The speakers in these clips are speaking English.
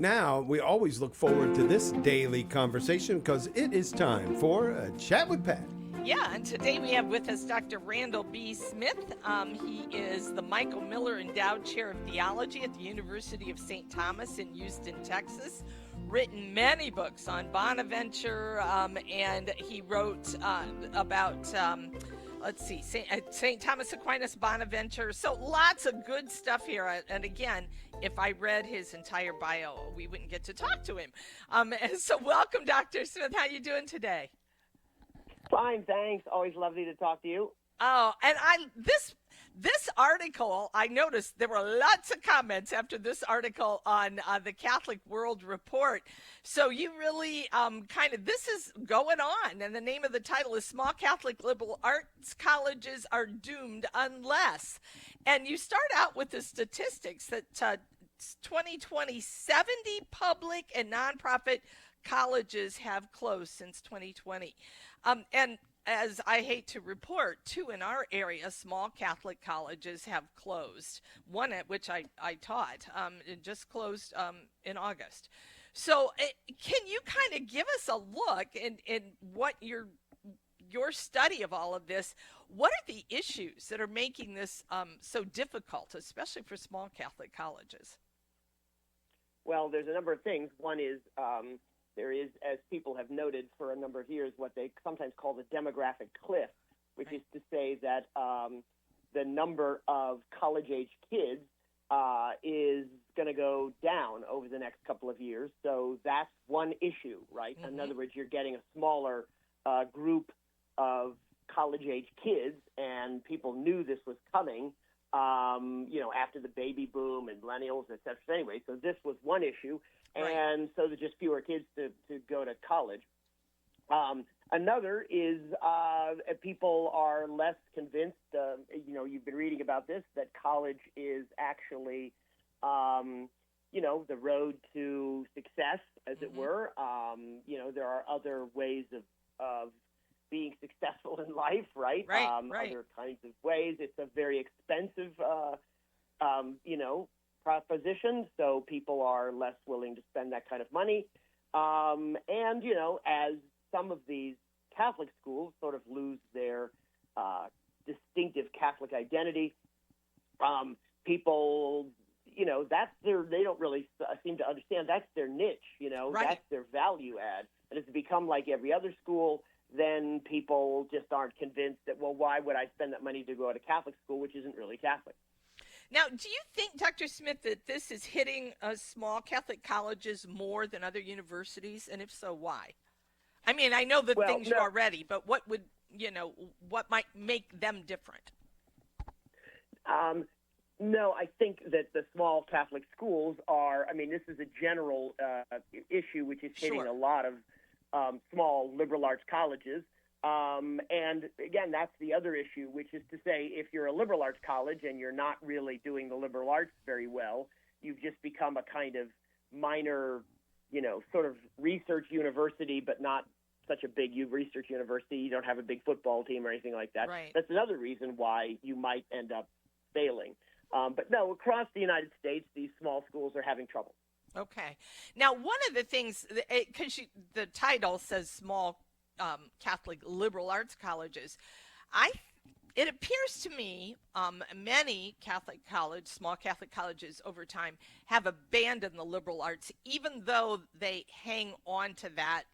Now, we always look forward to this daily conversation because it is time for a Chat with Pat. Yeah, and today we have with us Dr. Randall B. Smith. He is the Michael Miller Endowed Chair of Theology at the University of St. Thomas in Houston, Texas. Written many books on Bonaventure, and he wrote about St. Thomas Aquinas, Bonaventure. So lots of good stuff here. And again, if I read his entire bio, we wouldn't get to talk to him. And so welcome, Dr. Smith. How you doing today? Fine, thanks. Always lovely to talk to you. Oh, and this article, I noticed there were lots of comments after this article on the Catholic World Report. So you really this is going on. And the name of the title is Small Catholic Liberal Arts Colleges Are Doomed Unless. And you start out with the statistics that 2020, 70 public and nonprofit colleges have closed since 2020. And as I hate to report, 2 in our area, small Catholic colleges have closed. One at which I taught, it just closed in August. So can you kind of give us a look in what your study of all of this, what are the issues that are making this so difficult, especially for small Catholic colleges? Well, there's a number of things. One is there is, as people have noted for a number of years, what they sometimes call the demographic cliff, which is to say that the number of college-age kids is going to go down over the next couple of years. So that's one issue, right? Mm-hmm. In other words, you're getting a smaller group of college-age kids, and people knew this was coming, after the baby boom and millennials, et cetera. Anyway, so this was one issue. Right. And so there's just fewer kids to go to college. Another is people are less convinced, you've been reading about this, that college is actually, the road to success, as it were. There are other ways of being successful in life, right? Right. Other kinds of ways. It's a very expensive, proposition, so people are less willing to spend that kind of money. As some of these Catholic schools sort of lose their distinctive Catholic identity, people, they don't really seem to understand that's their niche, Right. That's their value add. And if it become like every other school, then people just aren't convinced that, well, why would I spend that money to go to Catholic school, which isn't really Catholic? Now, do you think, Dr. Smith, that this is hitting small Catholic colleges more than other universities? And if so, why? I mean, I know the things no. you already, but what what might make them different? No, I think that the small Catholic schools are, this is a general issue which is hitting Sure. a lot of small liberal arts colleges. And again, that's the other issue, which is to say, if you're a liberal arts college and you're not really doing the liberal arts very well, you've just become a kind of minor, sort of research university, but not such a big research university. You don't have a big football team or anything like that. Right. That's another reason why you might end up failing. But no, across the United States, these small schools are having trouble. Okay. Now, one of the things, because the title says small Catholic liberal arts colleges, it appears to me many small Catholic colleges over time have abandoned the liberal arts, even though they hang on to that,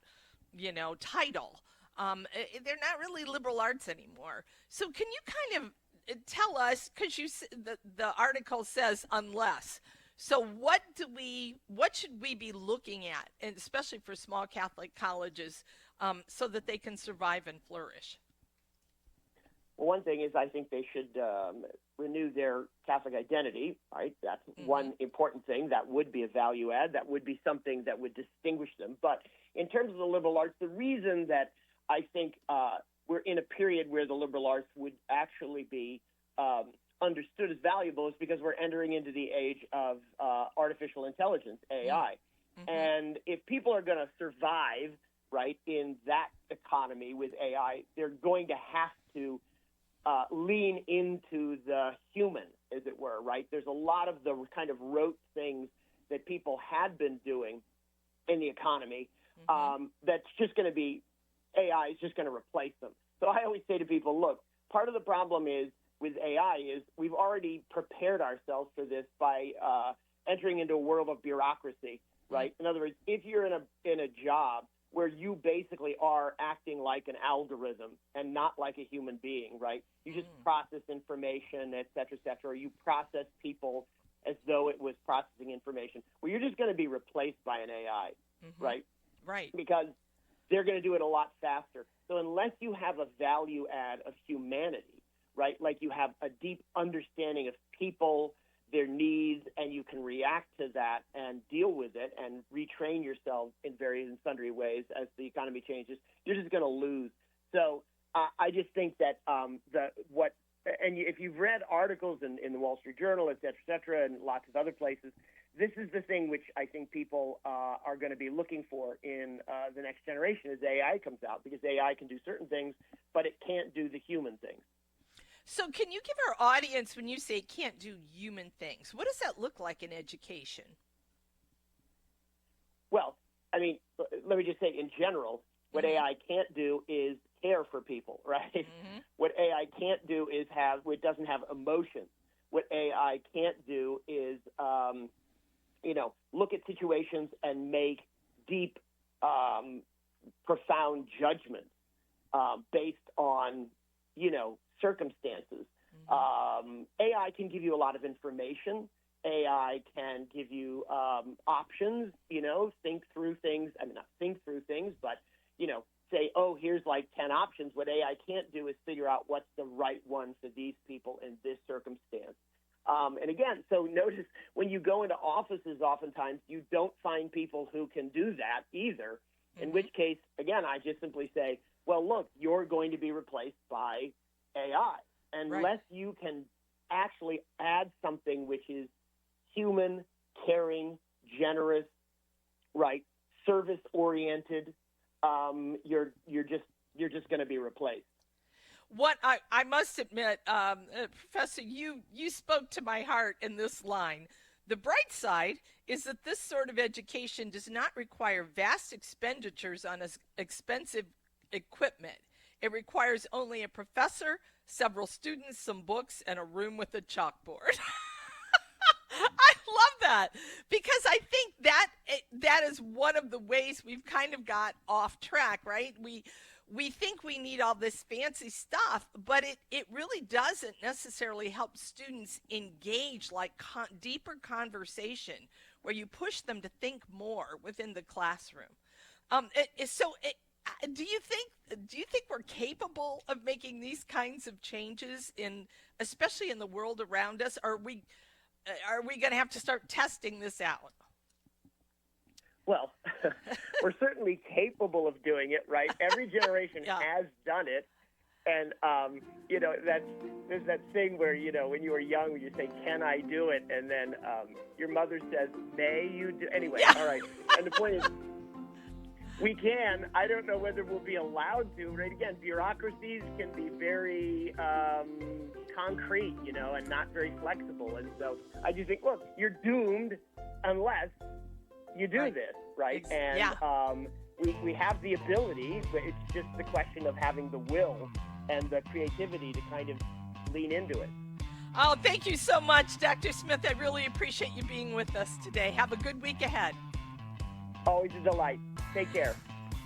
title. They're not really liberal arts anymore. So can you kind of tell us, because the article says unless. So what should we be looking at, and especially for small Catholic colleges, so that they can survive and flourish? Well, one thing is I think they should renew their Catholic identity, right? That's one important thing. That would be a value add. That would be something that would distinguish them. But in terms of the liberal arts, the reason that I think we're in a period where the liberal arts would actually be understood as valuable is because we're entering into the age of artificial intelligence, AI. Mm-hmm. And if people are going to survive, right, in that economy with AI, they're going to have to lean into the human, as it were, right? There's a lot of the kind of rote things that people had been doing in the economy, that's just going to be, AI is just going to replace them. So I always say to people, look, part of the problem is with AI is we've already prepared ourselves for this by entering into a world of bureaucracy, right? In other words, if you're in a job where you basically are acting like an algorithm and not like a human being, right? You just process information, et cetera, or you process people as though it was processing information. Well, you're just going to be replaced by an AI, right? Right. Because they're going to do it a lot faster. So unless you have a value add of humanity, right, like you have a deep understanding of people, their needs, and you can react to that and deal with it and retrain yourself in various and sundry ways as the economy changes, you're just going to lose. So I just think that if you've read articles in the Wall Street Journal, et cetera, and lots of other places, this is the thing which I think people are going to be looking for in the next generation as AI comes out, because AI can do certain things, but it can't do the human things. So can you give our audience, when you say it can't do human things, what does that look like in education? Well, I mean, let me just say in general, what AI can't do is care for people, right? What AI can't do is it doesn't have emotion. What AI can't do is, look at situations and make deep, profound judgments based on, circumstances. AI can give you a lot of information. AI can give you options, think through things. I mean, not think through things, but, say, oh, here's like 10 options. What AI can't do is figure out what's the right one for these people in this circumstance. And again, so notice when you go into offices, oftentimes you don't find people who can do that either, in which case, again, I just simply say, well, look, you're going to be replaced by AI. Unless you can actually add something which is human, caring, generous, right, service-oriented, you're just going to be replaced. What I must admit, Professor, you spoke to my heart in this line. The bright side is that this sort of education does not require vast expenditures on expensive equipment. It requires only a professor, several students, some books, and a room with a chalkboard. I love that, because I think that is one of the ways we've kind of got off track, right? We think we need all this fancy stuff, but it really doesn't necessarily help students engage like deeper conversation where you push them to think more within the classroom. Do you think we're capable of making these kinds of changes especially in the world around us? Are we going to have to start testing this out? Well, we're certainly capable of doing it, right? Every generation has done it. And, there's that thing where, when you were young, you say, can I do it? And then your mother says, may you do? Anyway, all right. And the point is, we can. I don't know whether we'll be allowed to. Right? Again, bureaucracies can be very concrete, and not very flexible. And so I just think, look, you're doomed unless you do this, right? And we have the ability, but it's just the question of having the will and the creativity to kind of lean into it. Oh, thank you so much, Dr. Smith. I really appreciate you being with us today. Have a good week ahead. Always a delight. Take care.